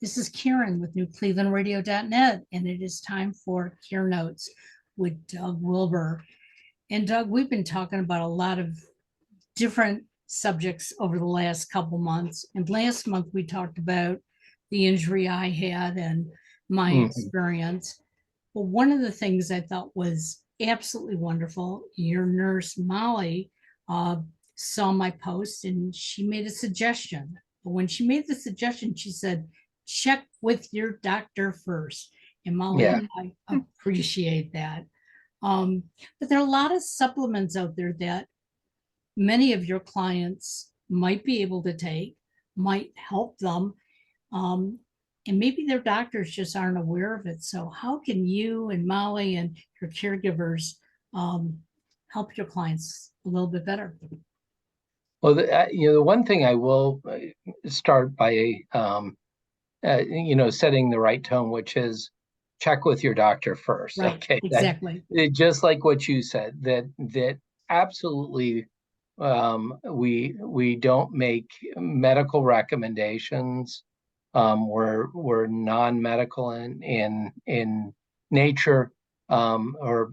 This is Karen with newclevelandradio.net, and it is time for Care Notes with Doug Wilber. And Doug, we've been talking about a lot of different subjects over the last couple months. And last month we talked about the injury I had and my experience. But one of the things I thought was absolutely wonderful, your nurse Molly saw my post and she made a suggestion. But when she made the suggestion, she said, check with your doctor first. And Molly and I appreciate that. But there are a lot of supplements out there that many of your clients might be able to take, might help them. And maybe their doctors just aren't aware of it. So how can you and Molly and your caregivers help your clients a little bit better? Well, the one thing I will start by, setting the right tone, which is check with your doctor first. Right, okay, exactly. Just like what you said, that absolutely, we don't make medical recommendations. We're non-medical in nature, or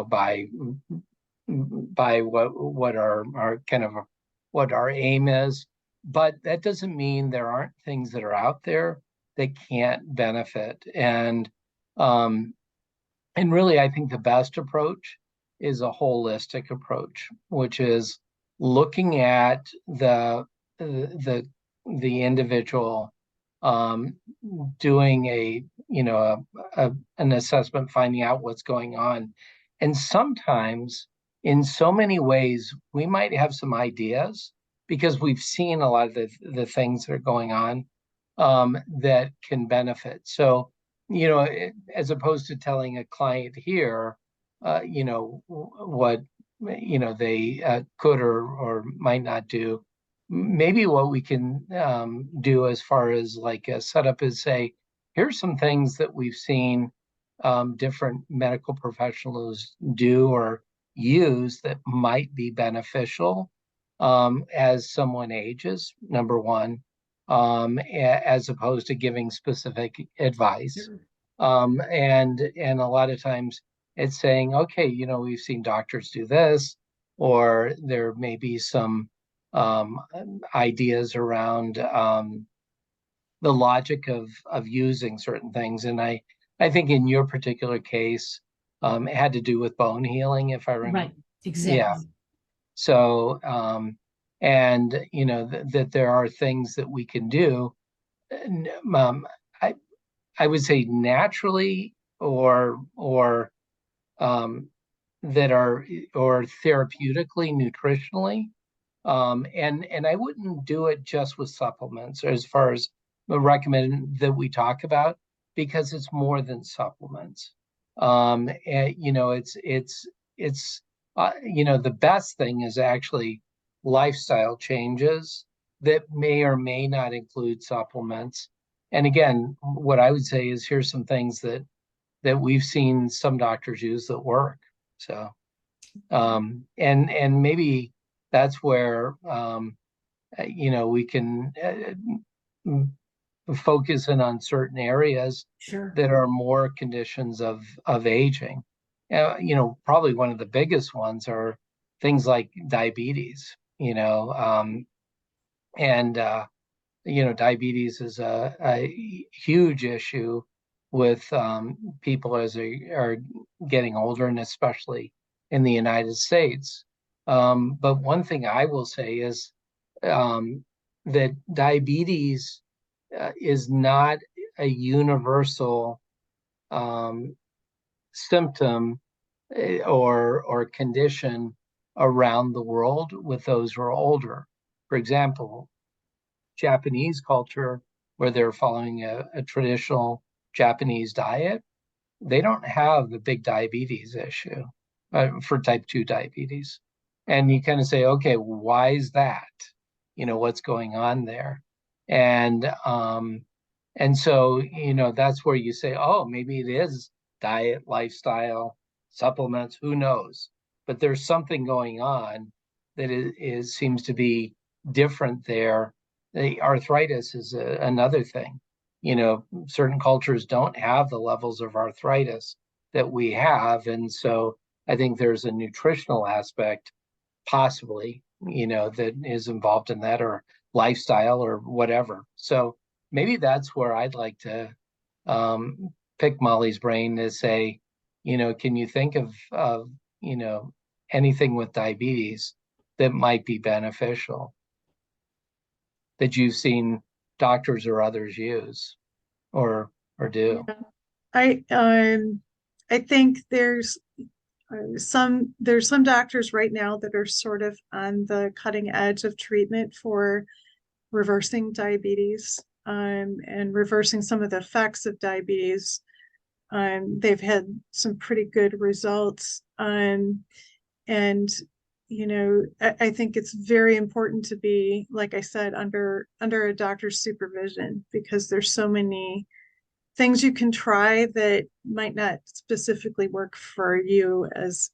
by what our kind of what our aim is. But that doesn't mean there aren't things that are out there that can't benefit. And really, I think the best approach is a holistic approach, which is looking at the individual, doing an assessment, finding out what's going on. And sometimes, in so many ways, we might have some ideas because we've seen a lot of the things that are going on that can benefit. So, as opposed to telling a client here, what they could or might not do, maybe what we can do as far as like a setup is say, here's some things that we've seen different medical professionals do or use that might be beneficial as someone ages, number one, as opposed to giving specific advice. And a lot of times it's saying, okay, we've seen doctors do this, or there may be some ideas around the logic of using certain things. And I think in your particular case, it had to do with bone healing, if I remember. Right, exactly. Yeah. So, and that there are things that we can do. I would say naturally, or that are or therapeutically, nutritionally. And I wouldn't do it just with supplements, or as far as the recommend that we talk about, because it's more than supplements. And, it's the best thing is actually lifestyle changes that may or may not include supplements. And again, what I would say is here's some things that we've seen some doctors use that work. So, and maybe that's where we can focus in on certain areas that are more conditions of aging. Probably one of the biggest ones are things like diabetes. Diabetes is a huge issue with people as they are getting older, and especially in the United States. But one thing I will say is that diabetes is not a universal symptom or condition around the world with those who are older. For example, Japanese culture, where they're following a traditional Japanese diet, they don't have the big diabetes issue for type 2 diabetes. And you kind of say, okay, why is that? What's going on there? And so, that's where you say, oh, maybe it is diet, lifestyle, supplements, who knows? But there's something going on that seems to be different there. The arthritis is another thing. certain cultures don't have the levels of arthritis that we have. And so I think there's a nutritional aspect possibly, that is involved in that, or lifestyle or whatever. So maybe that's where I'd like to pick Molly's brain to say, can you think of anything with diabetes that might be beneficial that you've seen doctors or others use or do? Yeah. I I think there's some doctors right now that are sort of on the cutting edge of treatment for reversing diabetes, and reversing some of the effects of diabetes. They've had some pretty good results. And I think it's very important to be, like I said, under a doctor's supervision, because there's so many things you can try that might not specifically work for you, as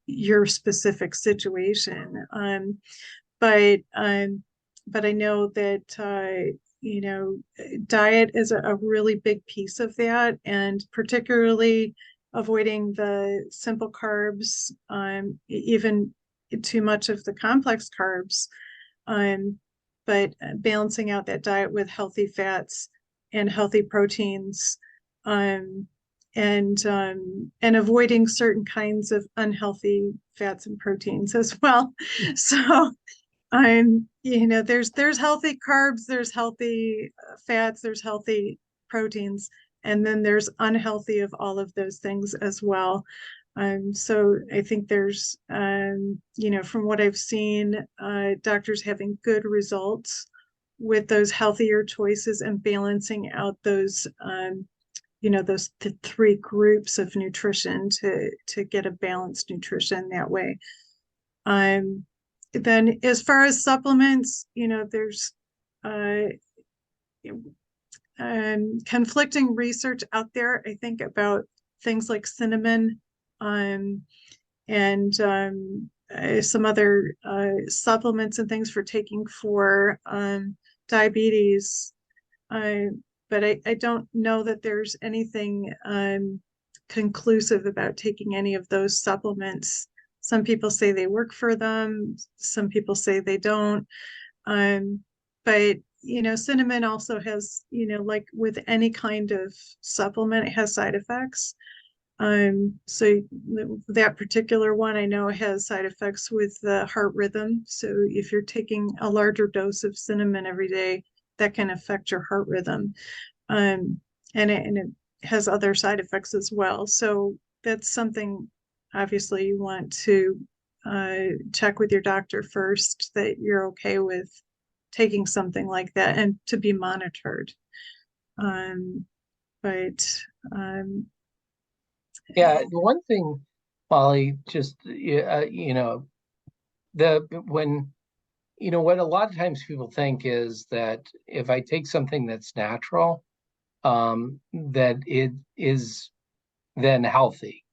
your specific situation. But I know that diet is a really big piece of that, and particularly avoiding the simple carbs, even too much of the complex carbs, but balancing out that diet with healthy fats and healthy proteins, um, and avoiding certain kinds of unhealthy fats and proteins as well. So there's healthy carbs, there's healthy fats, there's healthy proteins, and then there's unhealthy of all of those things as well. So I think there's, from what I've seen, doctors having good results with those healthier choices and balancing out those, those three groups of nutrition to get a balanced nutrition that way. Then as far as supplements, there's uh, conflicting research out there, I think, about things like cinnamon, and some other supplements and things for taking for diabetes. But I don't know that there's anything conclusive about taking any of those supplements. Some people say they work for them, some people say they don't. But cinnamon also has, like with any kind of supplement, it has side effects. So that particular one I know has side effects with the heart rhythm. So if you're taking a larger dose of cinnamon every day, that can affect your heart rhythm. And it has other side effects as well. So that's something, obviously, you want to check with your doctor first that you're okay with taking something like that, and to be monitored. But Yeah, the one thing, Molly, just when what a lot of times people think is that if I take something that's natural, that it is then healthy,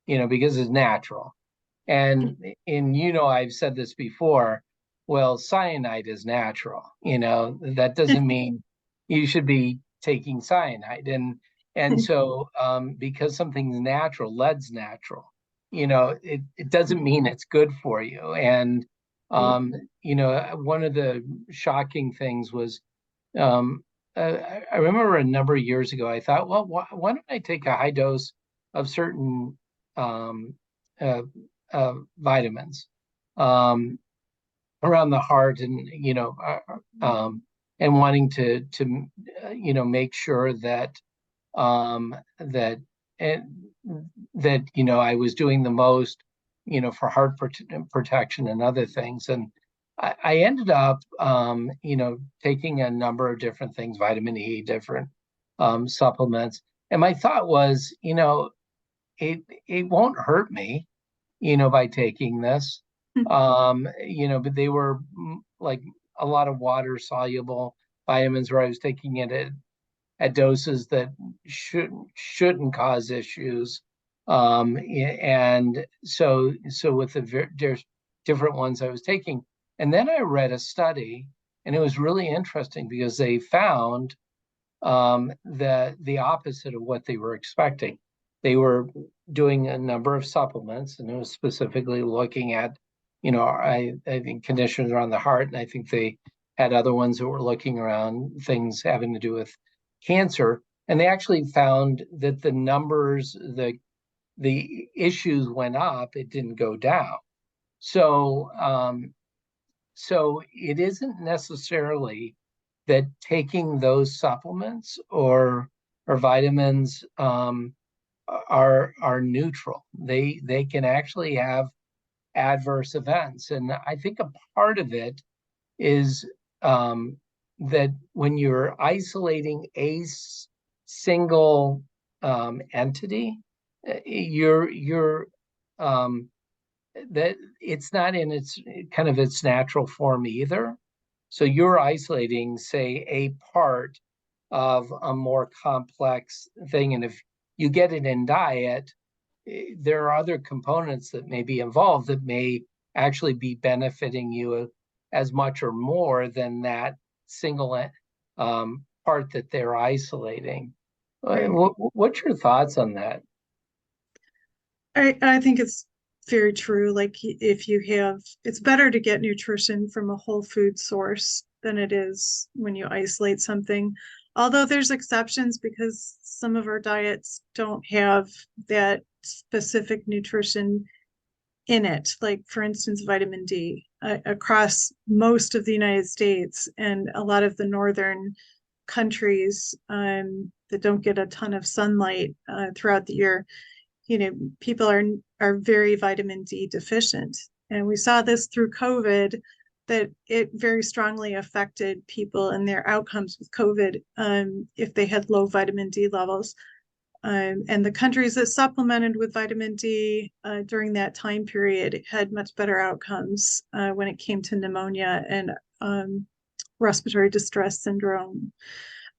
because it's natural. And I've said this before, well, cyanide is natural, that doesn't mean you should be taking cyanide. And so because something's natural, lead's natural, it doesn't mean it's good for you. And one of the shocking things was, I remember a number of years ago, I thought, well, why don't I take a high dose of certain um, uh, vitamins around the heart, and and wanting to make sure that that and that I was doing the most for heart protection and other things. And I ended up taking a number of different things, vitamin E, different supplements, and my thought was, it won't hurt me by taking this. But they were like a lot of water soluble vitamins, where I was taking it at doses that shouldn't cause issues. And so with there's different ones I was taking. And then I read a study, and it was really interesting because they found the opposite of what they were expecting. They were doing a number of supplements, and it was specifically looking at, I think conditions around the heart, and I think they had other ones that were looking around things having to do with cancer. And they actually found that the numbers, the issues went up, it didn't go down. So it isn't necessarily that taking those supplements or vitamins are neutral. They can actually have adverse events, and I think a part of it is that when you're isolating a single entity, you're that it's not in its kind of its natural form either. So you're isolating, say, a part of a more complex thing. And if you get it in diet, there are other components that may be involved that may actually be benefiting you as much or more than that single part that they're isolating. Right. What's your thoughts on that? I think it's very true. Like if you have, it's better to get nutrition from a whole food source than it is when you isolate something. Although there's exceptions because some of our diets don't have that specific nutrition in it. Like for instance, vitamin D across most of the United States and a lot of the northern countries that don't get a ton of sunlight throughout the year. People are very vitamin D deficient. And we saw this through COVID, that it very strongly affected people and their outcomes with COVID if they had low vitamin D levels. And the countries that supplemented with vitamin D during that time period had much better outcomes when it came to pneumonia and respiratory distress syndrome.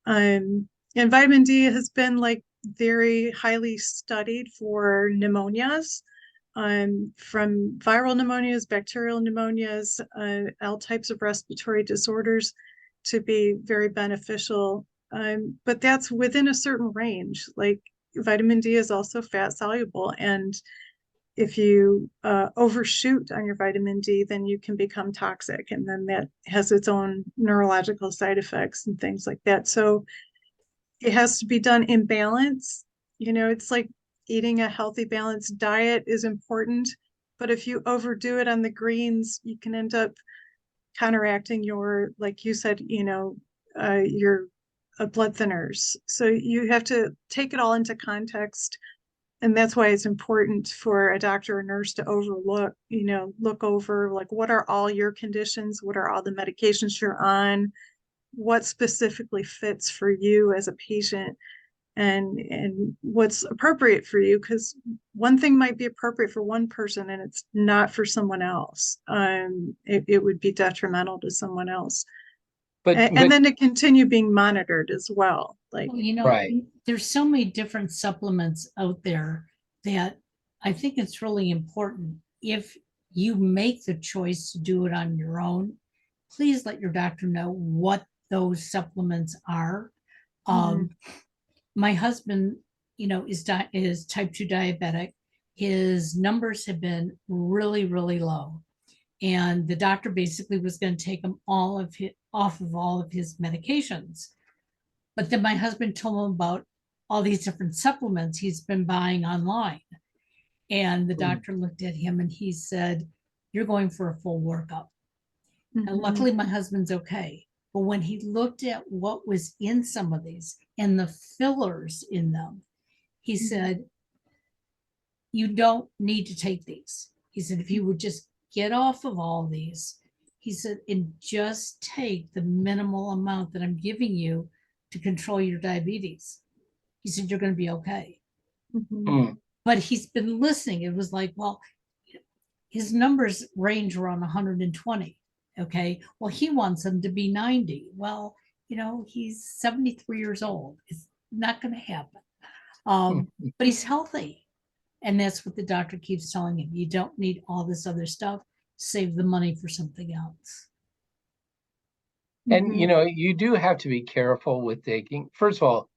And vitamin D has been like very highly studied for pneumonias, from viral pneumonias, bacterial pneumonias, all types of respiratory disorders, to be very beneficial. But that's within a certain range. Like vitamin D is also fat soluble, and if you overshoot on your vitamin D, then you can become toxic, and then that has its own neurological side effects and things like that. So it has to be done in balance. It's like eating a healthy, balanced diet is important, but if you overdo it on the greens, you can end up counteracting your, like you said, your blood thinners. So you have to take it all into context. And that's why it's important for a doctor or nurse to look over, like, what are all your conditions? What are all the medications you're on? What specifically fits for you as a patient, and what's appropriate for you, because one thing might be appropriate for one person and it's not for someone else. It would be detrimental to someone else. And then to continue being monitored as well. Like, right. There's so many different supplements out there that I think it's really important, if you make the choice to do it on your own, please let your doctor know what those supplements are. My husband, is type 2 diabetic. His numbers have been really, really low. And the doctor basically was going to take him off of all of his medications. But then my husband told him about all these different supplements he's been buying online. And the doctor looked at him and he said, "You're going for a full workup." And luckily my husband's okay. But when he looked at what was in some of these and the fillers in them, he said, "You don't need to take these." He said, "If you would just get off of all these," he said, "and just take the minimal amount that I'm giving you to control your diabetes," he said, "you're going to be okay." But he's been listening. It was like, well, his numbers range around 120. Okay. Well, he wants them to be 90. Well, he's 73 years old. It's not going to happen. But he's healthy. And that's what the doctor keeps telling him. You don't need all this other stuff. Save the money for something else. And, Mhm. you do have to be careful with taking, first of all,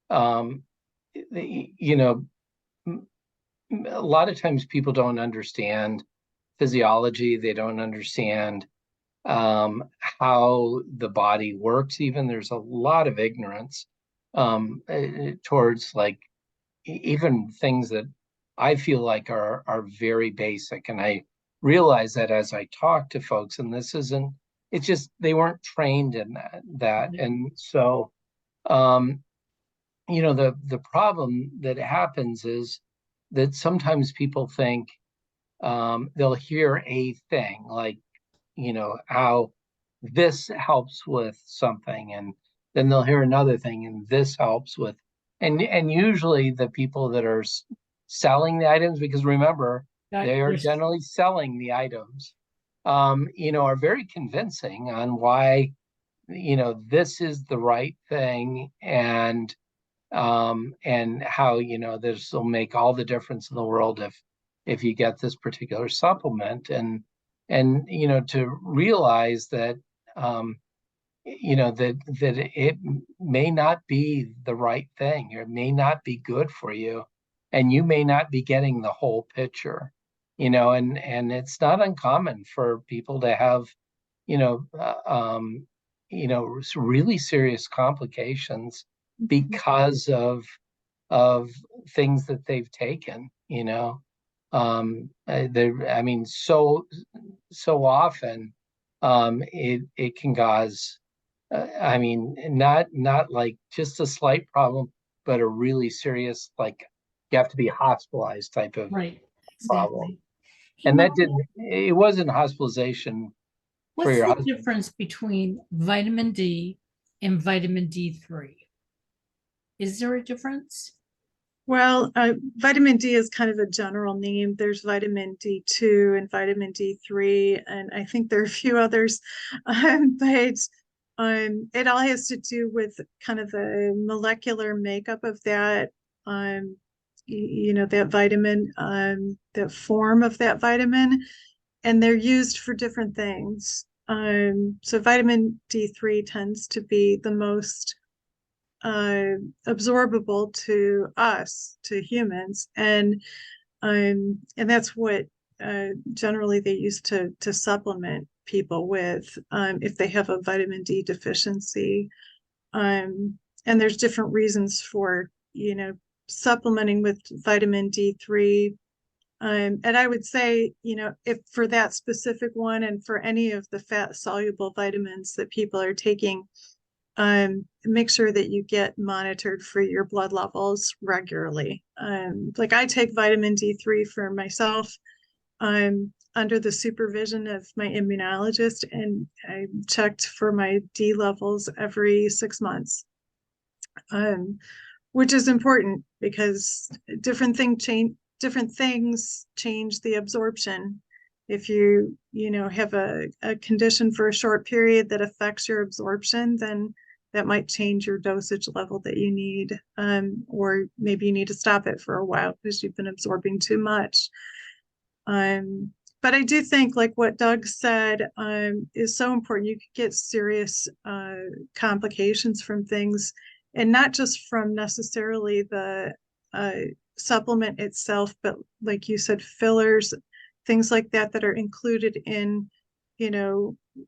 um, you know, a lot of times people don't understand physiology. They don't understand how the body works. Even there's a lot of ignorance towards like even things that I feel like are very basic. And I realize that as I talk to folks, and this isn't, it's just they weren't trained in that. Right. And so um, the problem that happens is that sometimes people think they'll hear a thing like, how this helps with something, and then they'll hear another thing, and this helps with, and usually the people that are selling the items, because remember, they are There's generally selling the items, are very convincing on why, this is the right thing, and how this will make all the difference in the world if you get this particular supplement, and to realize that that it may not be the right thing, or it may not be good for you, and you may not be getting the whole picture, and it's not uncommon for people to have you know uh, um really serious complications Mhm. because of things that they've taken, I mean, so often it can cause I mean, not like just a slight problem, but a really serious, like, you have to be hospitalized type of right, problem. exactly. And that Mom, didn't, it wasn't hospitalization for what's your the husband. difference between vitamin D and vitamin D3? Is there a difference? Well, vitamin D is kind of a general name. There's vitamin D2 and vitamin D3, and I think there are a few others. But it all has to do with kind of the molecular makeup of that, that vitamin, that form of that vitamin, and they're used for different things. So vitamin D3 tends to be the most uh, absorbable to us, to humans, and that's what generally they use to supplement people with if they have a vitamin D deficiency. And there's different reasons for supplementing with vitamin D3. And I would say, if for that specific one and for any of the fat soluble vitamins that people are taking, make sure that you get monitored for your blood levels regularly. Like I take vitamin D3 for myself. I'm under the supervision of my immunologist, and I checked for my D levels every 6 months, um, which is important because different things change the absorption. If you have a condition for a short period that affects your absorption, then that might change your dosage level that you need, or maybe you need to stop it for a while because you've been absorbing too much. But I do think, like what Doug said, is so important. You could get serious complications from things, and not just from necessarily the uh, supplement itself, but like you said, fillers, things like that that are included in,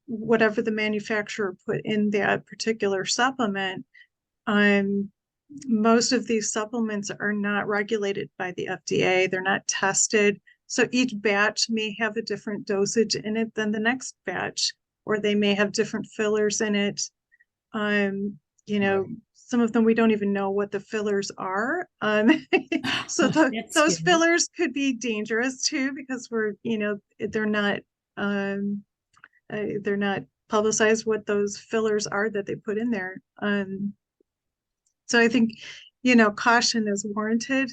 whatever the manufacturer put in that particular supplement. Um, Most of these supplements are not regulated by the FDA. They're not tested. So each batch may have a different dosage in it than the next batch, or they may have different fillers in it. Um, Right. some of them we don't even know what the fillers are. So That's those scary. fillers could be dangerous too because um, they're not publicized what those fillers are that they put in there. So I think, caution is warranted,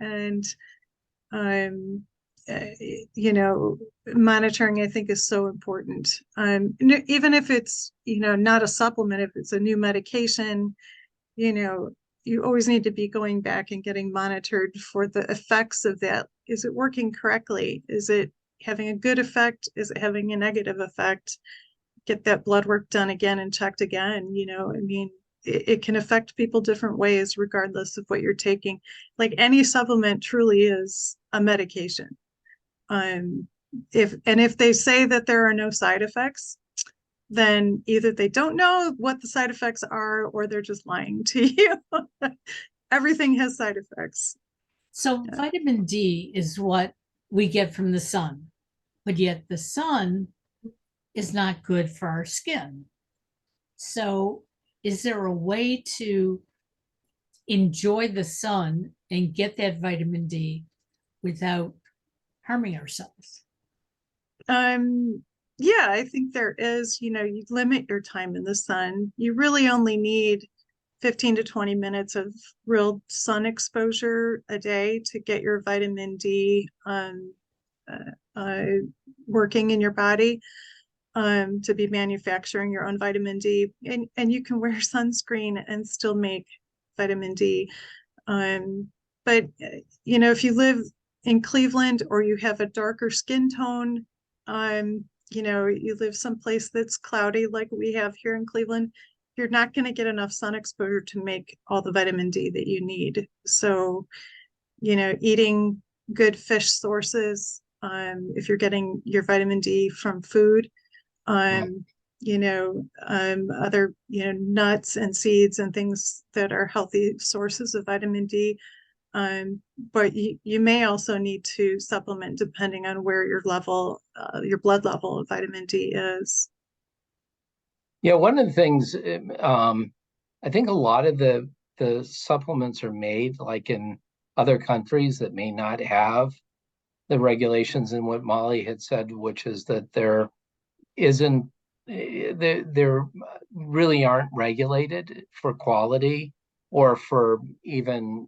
and um, uh, monitoring I think is so important. Even if it's, not a supplement, if it's a new medication, you know, you always need to be going back and getting monitored for the effects of that. Is it working correctly? Is it having a good effect? Is it having a negative effect? get that blood work done again and checked again. I mean, it can affect people different ways regardless of what you're taking. Like any supplement truly is a medication. If they say that there are no side effects, then either they don't know what the side effects are or they're just lying to you. Everything has side effects. So vitamin D is what we get from the sun, but yet the sun is not good for our skin. So is there a way to enjoy the sun and get that vitamin D without harming ourselves? Yeah, I think there is. You limit your time in the sun. You really only need 15 to 20 minutes of real sun exposure a day to get your vitamin D working in your body, to be manufacturing your own vitamin D. And you can wear sunscreen and still make vitamin D. But if you live in Cleveland or you have a darker skin tone, you live someplace that's cloudy like we have here in Cleveland, you're not going to get enough sun exposure to make all the vitamin D that you need. So, eating good fish sources, if you're getting your vitamin D from food, other, nuts and seeds and things that are healthy sources of vitamin D. But you may also need to supplement depending on where your blood level of vitamin D is. Yeah, one of the things, I think a lot of the supplements are made like in other countries that may not have the regulations in what Molly had said, which is that there isn't, there really aren't regulated for quality or for even,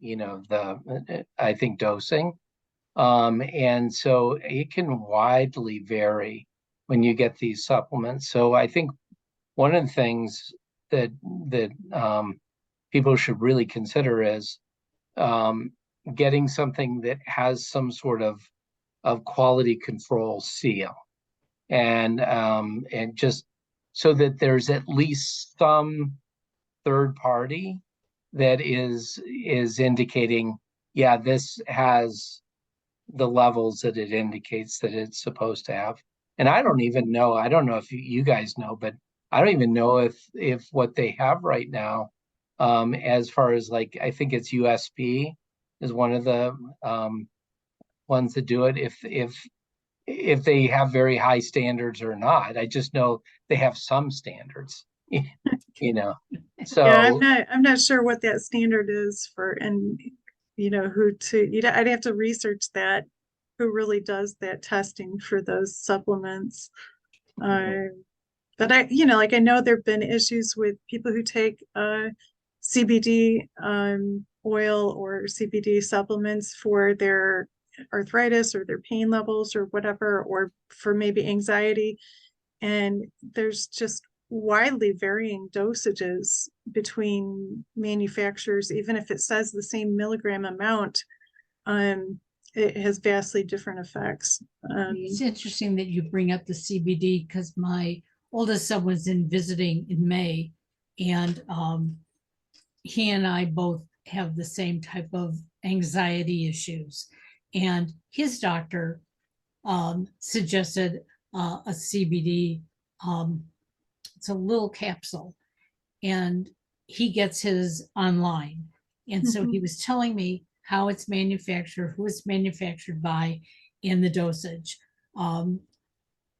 I think dosing. And so it can widely vary when you get these supplements. So I think one of the things that people should really consider is getting something that has some sort of quality control seal, and just so that there's at least some third party that is indicating, yeah, this has the levels that it indicates that it's supposed to have. And I don't know if you guys know, but I don't even know if what they have right now, as far as like, I think it's USB is one of the ones that do it. If they have very high standards or not, I just know they have some standards. So Yeah, I'm not sure what that standard is for, and I'd have to research that, who really does that testing for those supplements. But I know there've been issues with people who take CBD oil or CBD supplements for their arthritis or their pain levels or whatever, or for maybe anxiety. And there's just widely varying dosages between manufacturers. Even if it says the same milligram amount, it has vastly different effects. It's interesting that you bring up the CBD because my oldest son was in visiting in May, and he and I both have the same type of anxiety issues. And his doctor suggested a CBD. It's a little capsule, and he gets his online. And so he was telling me how it's manufactured, who it's manufactured by, and the dosage.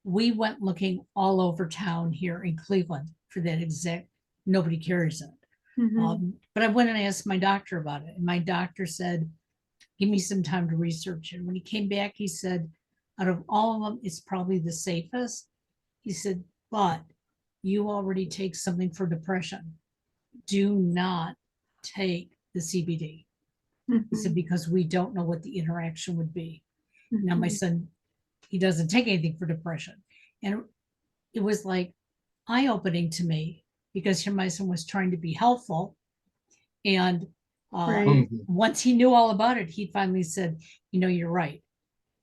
We went looking all over town here in Cleveland for that exact, nobody carries it. But I went and asked my doctor about it, and my doctor said, give me some time to research it. When he came back, he said, out of all of them, it's probably the safest. He said, but you already take something for depression. Do not take the CBD. He said, because we don't know what the interaction would be. Now, my son, he doesn't take anything for depression. And it was like eye-opening to me, because here my son was trying to be helpful. And once he knew all about it, he finally said, you're right.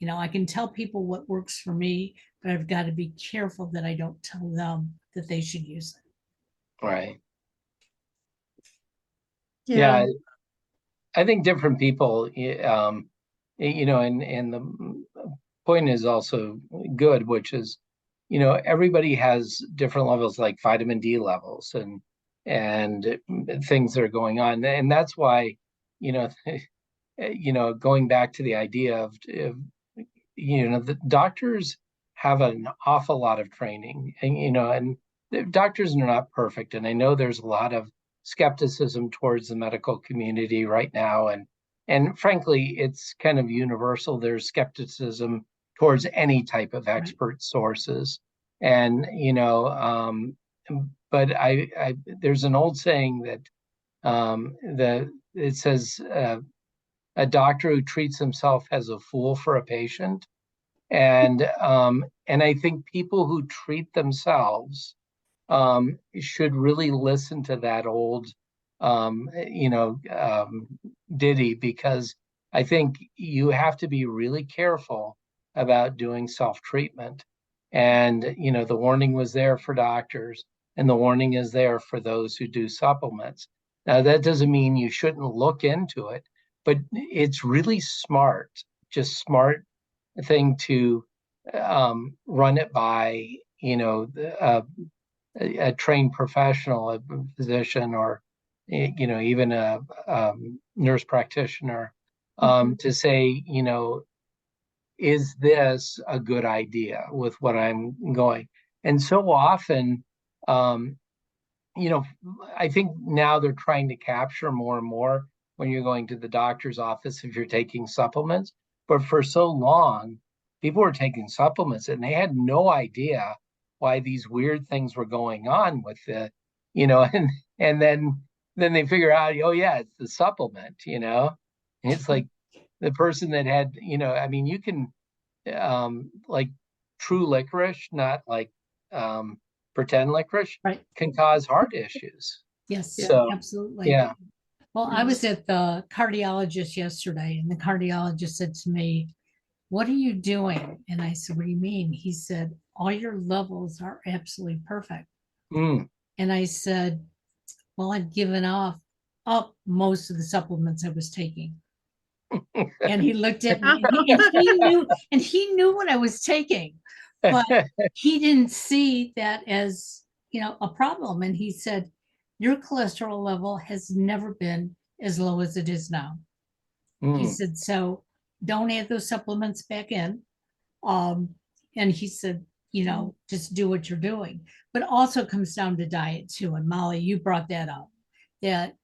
I can tell people what works for me, but I've got to be careful that I don't tell them that they should use it. Right. Yeah. Yeah, I think different people, and the point is also good, which is, everybody has different levels, like vitamin D levels and things that are going on, and that's why, going back to the idea of, the doctors have an awful lot of training, and the doctors are not perfect, and I know there's a lot of skepticism towards the medical community right now, and frankly, it's kind of universal. There's skepticism towards any type of expert sources, and but I there's an old saying that it says, a doctor who treats himself as a fool for a patient, and I think people who treat themselves should really listen to that old ditty, because I think you have to be really careful about doing self-treatment. And the warning was there for doctors, and the warning is there for those who do supplements. Now, that doesn't mean you shouldn't look into it, but it's really smart, just smart thing to run it by, a trained professional, a physician, or even a nurse practitioner, to say, is this a good idea with what I'm going? And so often, I think now they're trying to capture more and more when you're going to the doctor's office if you're taking supplements. But for so long, people were taking supplements and they had no idea why these weird things were going on with and then they figure out, oh yeah, it's the supplement, And it's like the person that had, I mean, you can like true licorice, not like pretend licorice, Right. can cause heart issues. Yes, So, absolutely. yeah. Well, I was at the cardiologist yesterday, and the cardiologist said to me, "What are you doing?" And I said, "What do you mean?" He said, "All your levels are absolutely perfect." Mm. And I said, "Well, I've given up most of the supplements I was taking." And he looked at me, and he knew what I was taking, but he didn't see that as, a problem. And he said, "Your cholesterol level has never been as low as it is now." He said, "So don't add those supplements back in." And he said, just do what you're doing. But also comes down to diet too. And Molly, you brought that up, that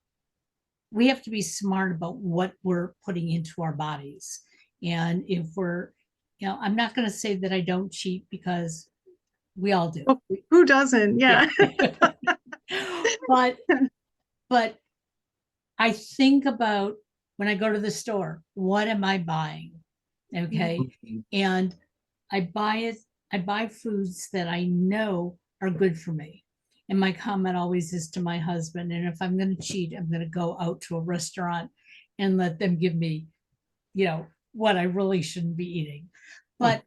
we have to be smart about what we're putting into our bodies. And if we're, I'm not going to say that I don't cheat, because we all do. Oh, who doesn't? Yeah. But I think about when I go to the store, what am I buying? Okay. Mhm. And I buy foods that I know are good for me. And my comment always is to my husband, and if I'm going to cheat, I'm going to go out to a restaurant and let them give me, what I really shouldn't be eating. But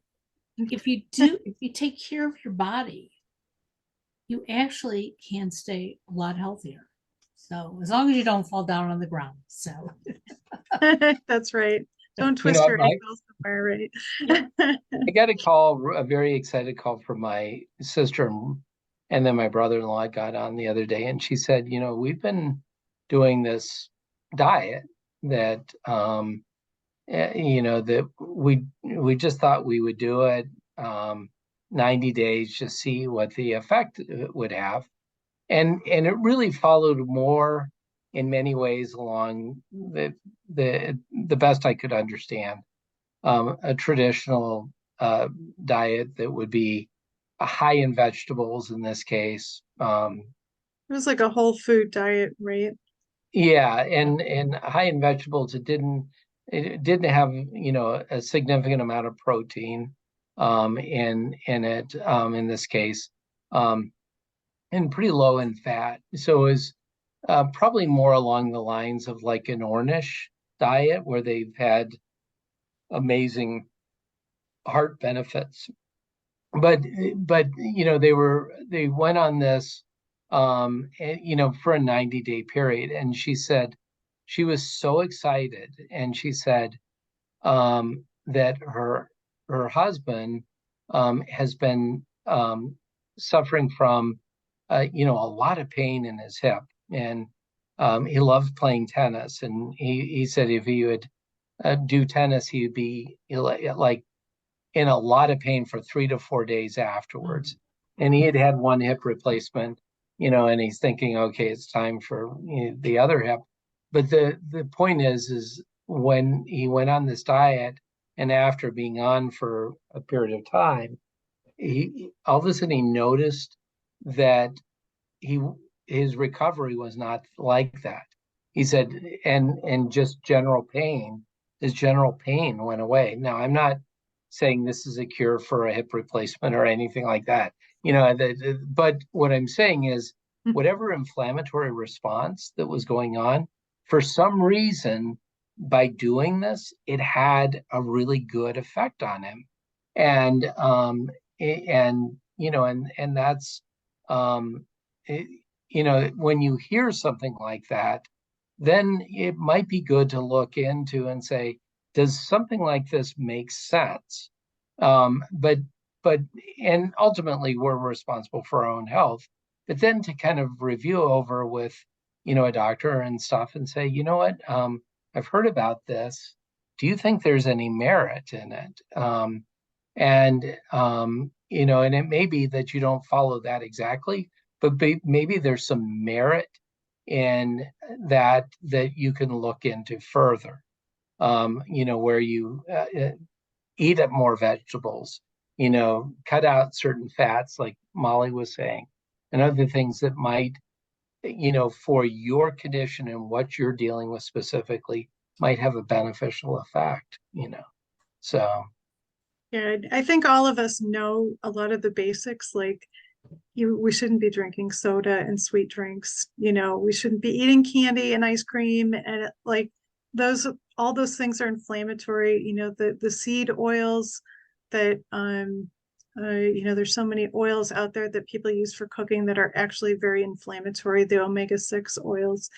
if you take care of your body, you actually can stay a lot healthier. So as long as you don't fall down on the ground. So That's right. Don't twist your ankle somewhere, right? I got a very excited call from my sister, and then my brother-in-law got on the other day, and she said, we've been doing this diet that, that we just thought we would do it 90 days to see what the effect it would have. And it really followed more in many ways along the best I could understand, a traditional diet that would be high in vegetables in this case. It was like a whole food diet, right? Yeah, and high in vegetables. It didn't have a significant amount of protein in it, in this case, and pretty low in fat. So it was probably more along the lines of like an Ornish diet, where they've had amazing heart benefits. But they went on this for a 90-day period, and she said she was so excited, and she said that her husband has been suffering from a lot of pain in his hip, and he loved playing tennis, and he said if he would do tennis, he'd be like in a lot of pain for 3 to 4 days afterwards. And he had one hip replacement, and he's thinking, okay, it's time for the other hip. But the point is when he went on this diet, and after being on for a period of time, he all of a sudden he noticed that his recovery was not like that. He said, and just his general pain went away. Now, I'm not saying this is a cure for a hip replacement or anything like that, but what I'm saying is whatever inflammatory response that was going on, for some reason, by doing this, it had a really good effect on him. And that's when you hear something like that, then it might be good to look into and say, does something like this make sense? But and ultimately we're responsible for our own health. But then to kind of review over with a doctor and stuff and say, you know what, I've heard about this. Do you think there's any merit in it? And it may be that you don't follow that exactly, but maybe there's some merit in that you can look into further. Where you eat up more vegetables, cut out certain fats, like Molly was saying, and other things that might, for your condition and what you're dealing with specifically, might have a beneficial effect, So. Yeah, I think all of us know a lot of the basics, like we shouldn't be drinking soda and sweet drinks, we shouldn't be eating candy and ice cream, and like all those things are inflammatory. The seed oils that there's so many oils out there that people use for cooking that are actually very inflammatory, the omega-6 oils.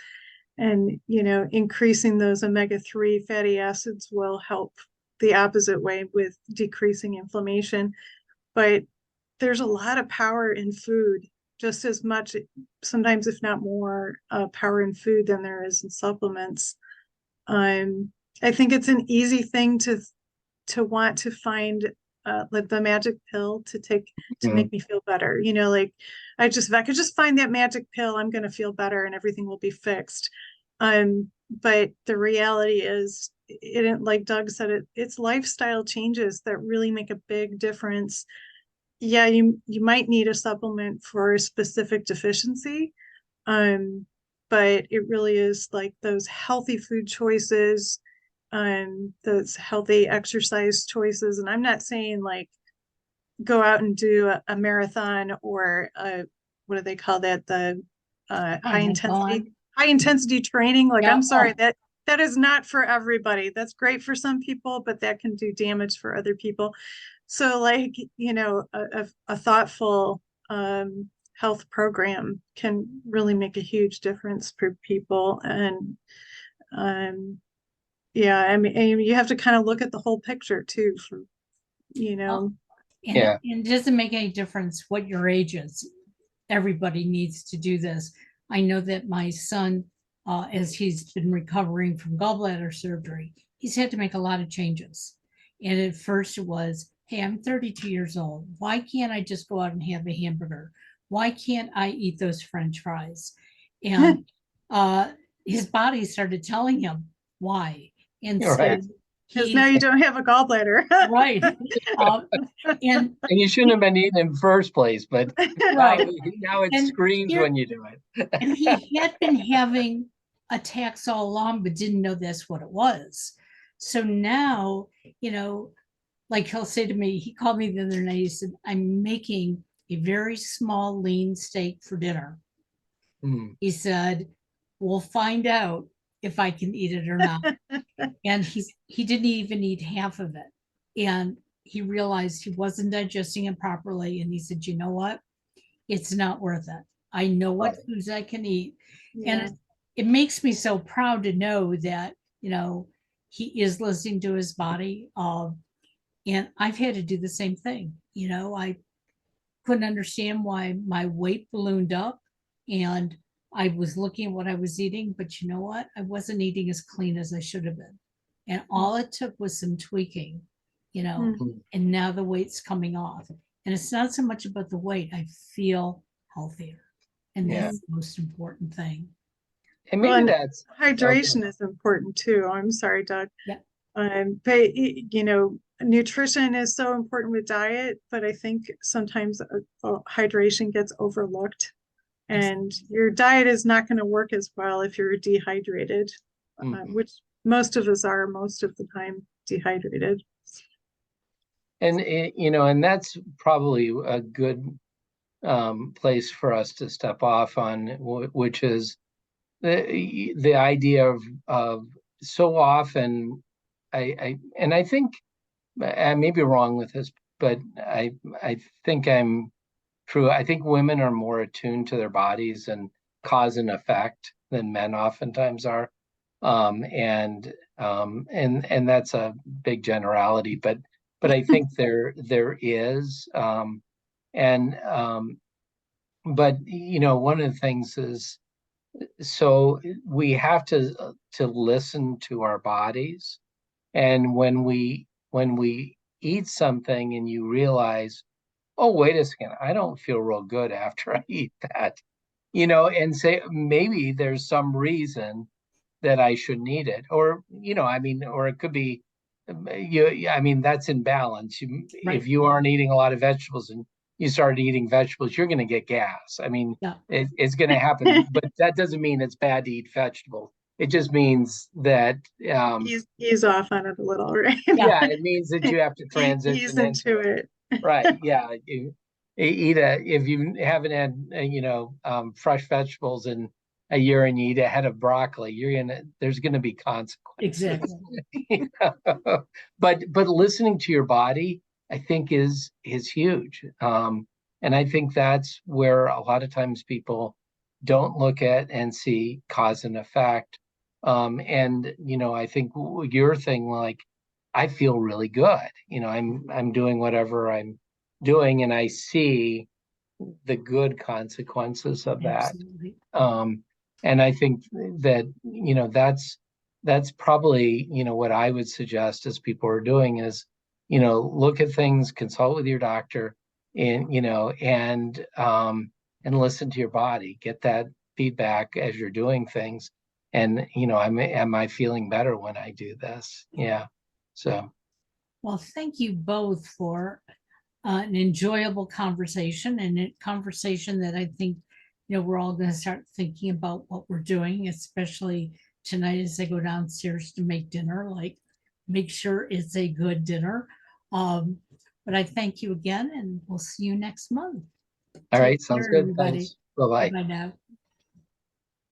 And increasing those omega-3 fatty acids will help the opposite way with decreasing inflammation. But there's a lot of power in food, just as much, sometimes if not more, power in food than there is in supplements. I think it's an easy thing to want to find like the magic pill to take to make me feel better. Like if I could just find that magic pill, I'm going to feel better and everything will be fixed. But the reality is, like Doug said, it's lifestyle changes that really make a big difference. Yeah, you might need a supplement for a specific deficiency, but it really is like those healthy food choices, those healthy exercise choices. And I'm not saying like go out and do a marathon or what do they call that? The high intensity training. Like, I'm sorry, that is not for everybody. That's great for some people, but that can do damage for other people. So like, a thoughtful health program can really make a huge difference for people. And yeah, I mean, you have to kind of look at the whole picture too, And it doesn't make any difference what your age is. Everybody needs to do this. I know that my son, as he's been recovering from gallbladder surgery, he's had to make a lot of changes. And at first it was, hey, I'm 32 years old. Why can't I just go out and have a hamburger? Why can't I eat those French fries? And his body started telling him why. And so because now you don't have a gallbladder. Right. And you shouldn't have been eating in the first place, but right. now it screams when you do it. And he had been having attacks all along, but didn't know that's what it was. So now, like he'll say to me, he called me the other night, he said, I'm making a very small lean steak for dinner. He said, we'll find out if I can eat it or not. And he didn't even eat half of it. And he realized he wasn't digesting it properly. And he said, you know what? It's not worth it. I know what Right. foods I can eat. Yeah. And it makes me so proud to know that, he is listening to his body. And I've had to do the same thing. I couldn't understand why my weight ballooned up, and I was looking at what I was eating, but you know what? I wasn't eating as clean as I should have been. And all it took was some tweaking, Mm. and now the weight's coming off. And it's not so much about the weight. I feel healthier. And Yeah. that's the most important thing. And Well, maybe and that's hydration is important too. I'm sorry, Doug. Yeah. But nutrition is so important with diet, but I think sometimes hydration gets overlooked, and your diet is not going to work as well if you're dehydrated, which most of us are most of the time dehydrated. And and that's probably a good place for us to step off on, which is the idea of so often I think I may be wrong with this, but I think I'm true. I think women are more attuned to their bodies and cause and effect than men oftentimes are. And that's a big generality, but I think there is and but one of the things is, so we have to listen to our bodies. And when we eat something and you realize, oh, wait a second, I don't feel real good after I eat that, and say maybe there's some reason that I shouldn't eat it, or or it could be that's in balance. Right. If you aren't eating a lot of vegetables and you start eating vegetables, you're going to get gas. Yeah. It's going to happen, but that doesn't mean it's bad to eat vegetables. It just means that ease off on it a little, right? yeah, it means that you have to transition ease into it. Right. Yeah. If you haven't had fresh vegetables in a year and you eat a head of broccoli, there's gonna be consequences. Exactly. But listening to your body, I think is huge. And I think that's where a lot of times people don't look at and see cause and effect. And I think your thing, like, I feel really good. I'm doing whatever I'm doing, and I see the good consequences of that. Absolutely. And I think that that's probably what I would suggest as people are doing is look at things, consult with your doctor, and and listen to your body, get that feedback as you're doing things, and am I feeling better when I do this? Yeah. So, Well, thank you both for an enjoyable conversation, and a conversation that I think, we're all going to start thinking about what we're doing, especially tonight as I go downstairs to make dinner, like make sure it's a good dinner. But I thank you again, and we'll see you next month. all Take right, sounds care, good. everybody. Thanks. Bye-bye. Bye now.